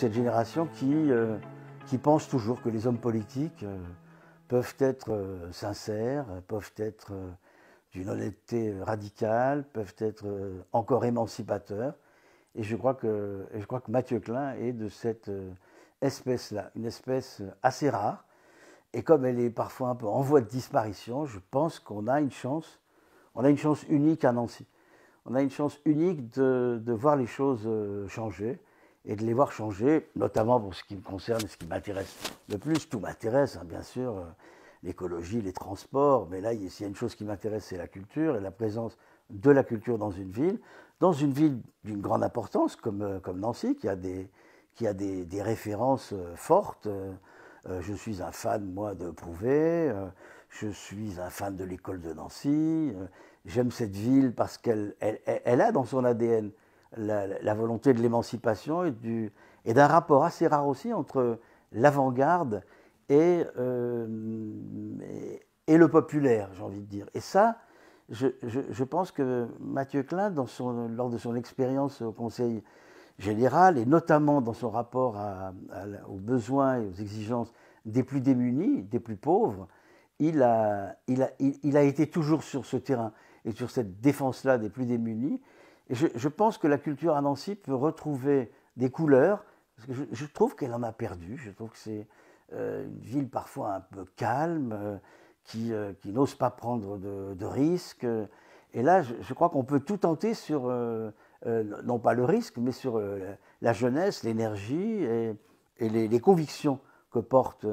cette génération qui pense toujours que les hommes politiques peuvent être sincères, peuvent être d'une honnêteté radicale, peuvent être encore émancipateurs. Et je crois que Mathieu Klein est de cette espèce-là, une espèce assez rare. Et comme elle est parfois un peu en voie de disparition, je pense qu'on a une chance unique à Nancy. On a une chance unique de voir les choses changer et de les voir changer, notamment pour ce qui me concerne et ce qui m'intéresse le plus. Tout m'intéresse, hein, bien sûr, l'écologie, les transports, mais là, s'il y a une chose qui m'intéresse, c'est la culture et la présence de la culture dans une ville d'une grande importance comme Nancy, qui a des références fortes. Je suis un fan, moi, de Prouvé, je suis un fan de l'école de Nancy, j'aime cette ville parce qu'elle a dans son ADN la volonté de l'émancipation et d'un rapport assez rare aussi entre l'avant-garde et le populaire, j'ai envie de dire. Et ça, je pense que Mathieu Klein, lors de son expérience au Conseil général, et notamment dans son rapport aux besoins et aux exigences des plus démunis, des plus pauvres, il a été toujours sur ce terrain et sur cette défense-là des plus démunis. Et je pense que la culture à Nancy peut retrouver des couleurs, parce que je trouve qu'elle en a perdu. Je trouve que c'est une ville parfois un peu calme, qui n'ose pas prendre de risques. Et là, je crois qu'on peut tout tenter sur, non pas le risque, mais sur la jeunesse, l'énergie et les convictions que porte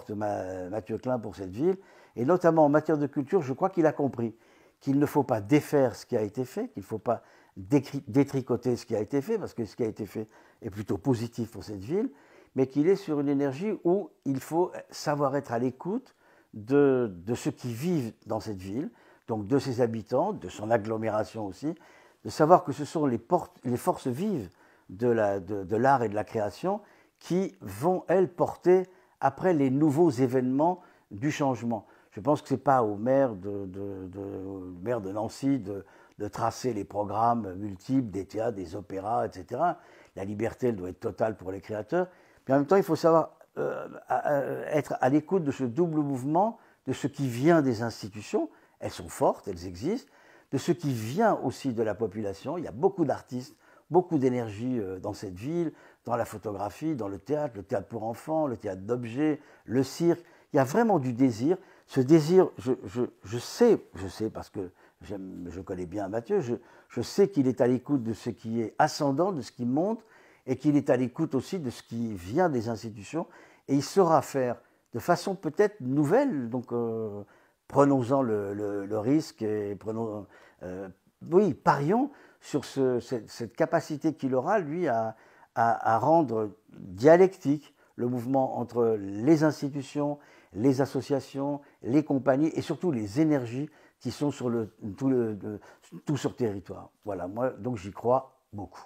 Mathieu Klein pour cette ville. Et notamment en matière de culture, je crois qu'il a compris qu'il ne faut pas défaire ce qui a été fait, qu'il ne faut pas détricoter ce qui a été fait, parce que ce qui a été fait est plutôt positif pour cette ville, mais qu'il est sur une énergie où il faut savoir être à l'écoute de ceux qui vivent dans cette ville, donc de ses habitants, de son agglomération aussi, de savoir que ce sont les forces vives de l'art et de la création qui vont, elles, porter après les nouveaux événements du changement. Je pense que ce n'est pas au maire de Nancy de tracer les programmes multiples des théâtres, des opéras, etc. La liberté, elle doit être totale pour les créateurs. Mais en même temps, il faut savoir être à l'écoute de ce double mouvement, de ce qui vient des institutions. Elles sont fortes, elles existent. De ce qui vient aussi de la population. Il y a beaucoup d'artistes, beaucoup d'énergie dans cette ville, dans la photographie, dans le théâtre pour enfants, le théâtre d'objets, le cirque. Il y a vraiment du désir. Ce désir, je sais parce que je connais bien Mathieu, je sais qu'il est à l'écoute de ce qui est ascendant, de ce qui monte, et qu'il est à l'écoute aussi de ce qui vient des institutions. Et il saura faire de façon peut-être nouvelle, donc prenons-en le risque et parions sur cette capacité qu'il aura, lui, à rendre dialectique le mouvement entre les institutions, les associations, les compagnies et surtout les énergies qui sont sur tout sur le territoire. Voilà, moi, donc j'y crois beaucoup.